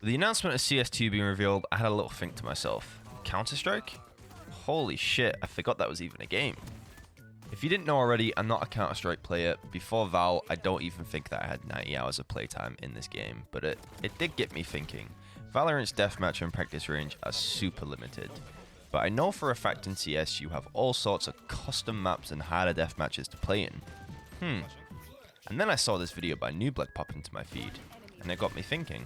With the announcement of CS2 being revealed, I had a little think to myself, Counter-Strike? Holy shit, I forgot that was even a game. If you didn't know already, I'm not a Counter-Strike player. Before Val, I don't even think that I had 90 hours of playtime in this game, but it did get me thinking. Valorant's deathmatch and practice range are super limited, but I know for a fact in CS you have all sorts of custom maps and harder deathmatches to play in. And then I saw this video by Newblood pop into my feed, and it got me thinking.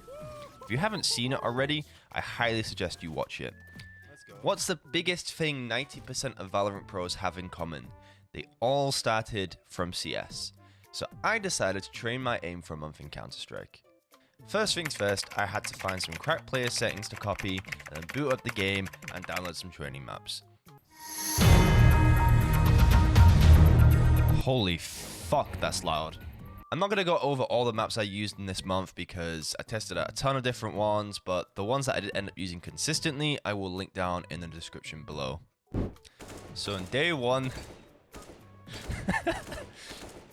If you haven't seen it already, I highly suggest you watch it. What's the biggest thing 90% of Valorant pros have in common? They all started from CS. So I decided to train my aim for a month in Counter-Strike. First things first, I had to find some cracked player settings to copy, and then boot up the game and download some training maps. Holy fuck, that's loud. I'm not going to go over all the maps I used in this month because I tested out a ton of different ones, but the ones that I did end up using consistently, I will link down in the description below. So in day one,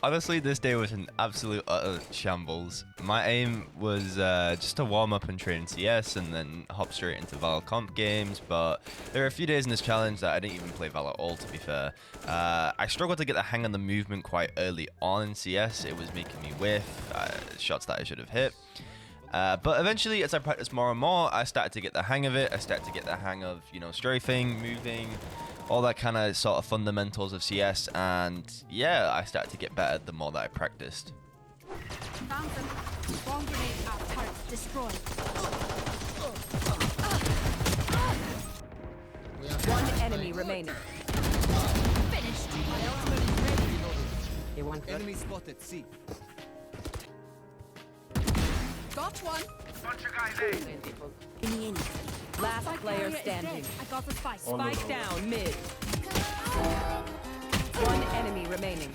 honestly, this day was an absolute utter shambles. My aim was just to warm up and train in CS and then hop straight into Val comp games, but there were a few days in this challenge that I didn't even play Val at all, to be fair. I struggled to get the hang of the movement quite early on in CS. It was making me whiff shots that I should have hit. But eventually, as I practiced more and more, I started to get the hang of it. I started to get the hang of, you know, strafing, moving, all that kind of sort of fundamentals of CS, and yeah, I started to get better the more that I practiced. Found them. Bomb grenade out. Turret destroyed. One enemy remaining. Finished. My ultimate is ready. You want that? Enemy spotted. C. Got one. Bunch of guys A. Last Spike player carrier is standing. dead. I got the spike. Spike down mid. One enemy remaining.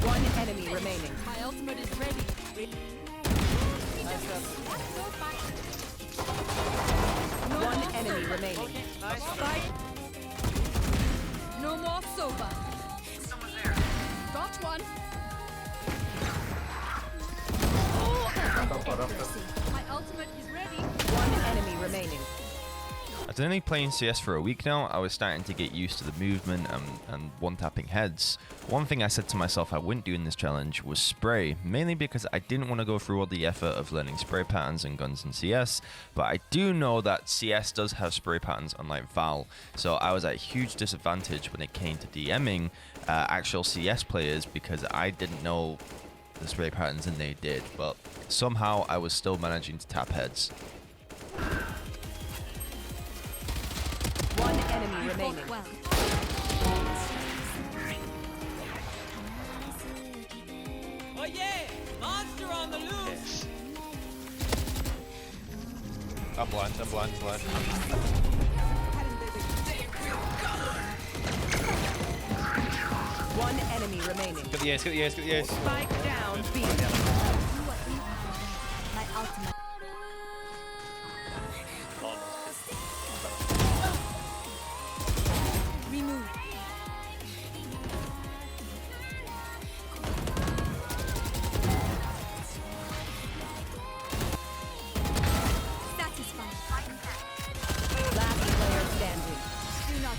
One enemy remaining. My ultimate is ready. One enemy remaining. Spike. No more sober. Someone there. Got one. My ultimate is ready. One enemy remaining. I've only playing CS for a week now. I was starting to get used to the movement and one-tapping heads. One thing I said to myself I wouldn't do in this challenge was spray, mainly because I didn't want to go through all the effort of learning spray patterns and guns in CS, but I do know that CS does have spray patterns unlike Val, so I was at a huge disadvantage when it came to DMing actual CS players because I didn't know the spray patterns and they did, but somehow I was still managing to tap heads. One enemy remaining. Well. Oh yeah! Monster on the loose! I'm blind. One enemy remaining. Get the ace. Spike down B. My ultimate. Remove. Satisfied. Last player standing. Do not.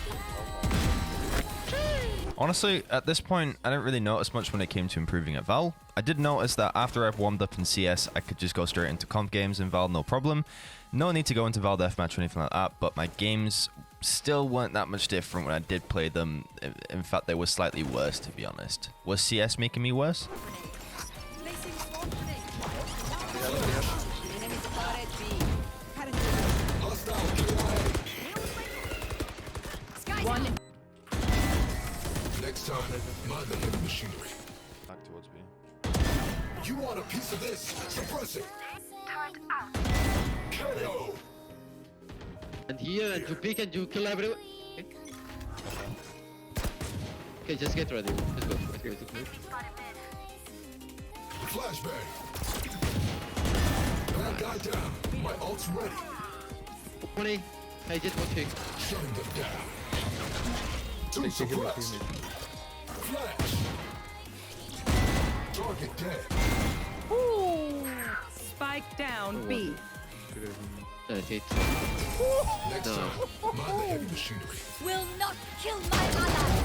Honestly, at this point, I didn't really notice much when it came to improving at Val. I did notice that after I've warmed up in CS, I could just go straight into comp games in Val, no problem. No need to go into Val Deathmatch or anything like that, but my games still weren't that much different when I did play them. In fact, they were slightly worse, to be honest. Was CS making me worse? Placing swarm grenade. Enemy spotted B. Sky One. Next time, mind the heavy machinery. Back towards B. You want a piece of this? Suppress it. KO. And here, and you pick and you kill everyone. Okay. Okay, just get ready. Let's go. Flashbang. Bad guy down. My ult's ready. 20. I just watching. Shutting them down. Two suppressed. Flash. Target dead. Spike down B. Hit. Next No. time, mind the heavy machinery. Will not kill my ally.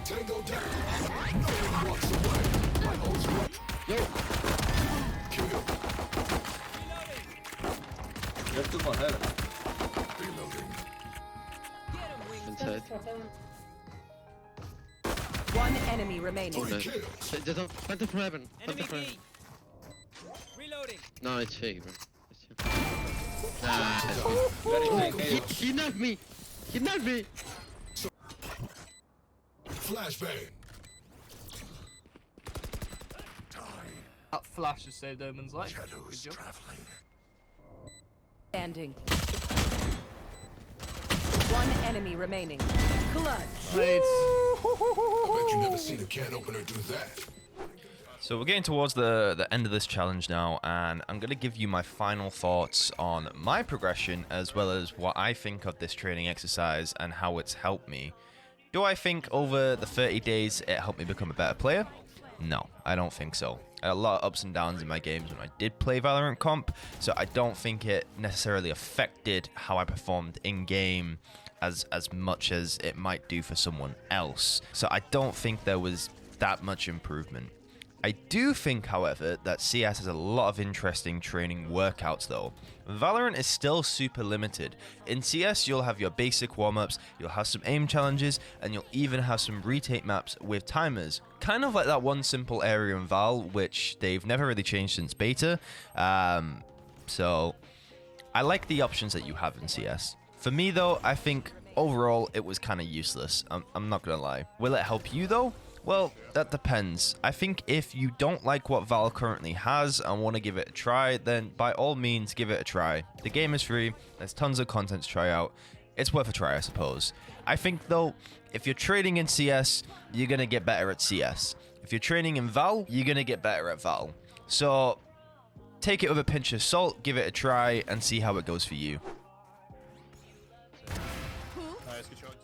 Tango down. No one walks away. My ult's ready. Yo. Kill. You have 2 more heaven. Reloading. Inside. One enemy remaining. No. Kill. There's a phantom from heaven. Enemy Phantom from heaven. B. Reloading. No, it's fake, bro. It's fake. Nah. Very fake. He knocked me. He knocked me. Flashbang. That flash has saved Omen's life. Good Shadows job. traveling. Standing. One enemy remaining. Clutch. Played. I bet you never seen a can opener do that. So we're getting towards the end of this challenge now, and I'm going to give you my final thoughts on my progression as well as what I think of this training exercise and how it's helped me. Do I think over the 30 days it helped me become a better player? No, I don't think so. I had a lot of ups and downs in my games when I did play Valorant comp, so I don't think it necessarily affected how I performed in-game as much as it might do for someone else. So I don't think there was that much improvement. I do think, however, that CS has a lot of interesting training workouts though. Valorant is still super limited. In CS, you'll have your basic warm-ups, you'll have some aim challenges, and you'll even have some retake maps with timers. Kind of like that one simple area in Val, which they've never really changed since beta. So I like the options that you have in CS. For me though, I think overall it was kind of useless. I'm not gonna lie. Will it help you though? Well, that depends. I think if you don't like what Val currently has and want to give it a try, then by all means give it a try. The game is free, there's tons of content to try out. It's worth a try, I suppose. I think though, if you're trading in CS, you're going to get better at CS. If you're training in Val, you're going to get better at Val. So take it with a pinch of salt, give it a try, and see how it goes for you. Nice, good shot.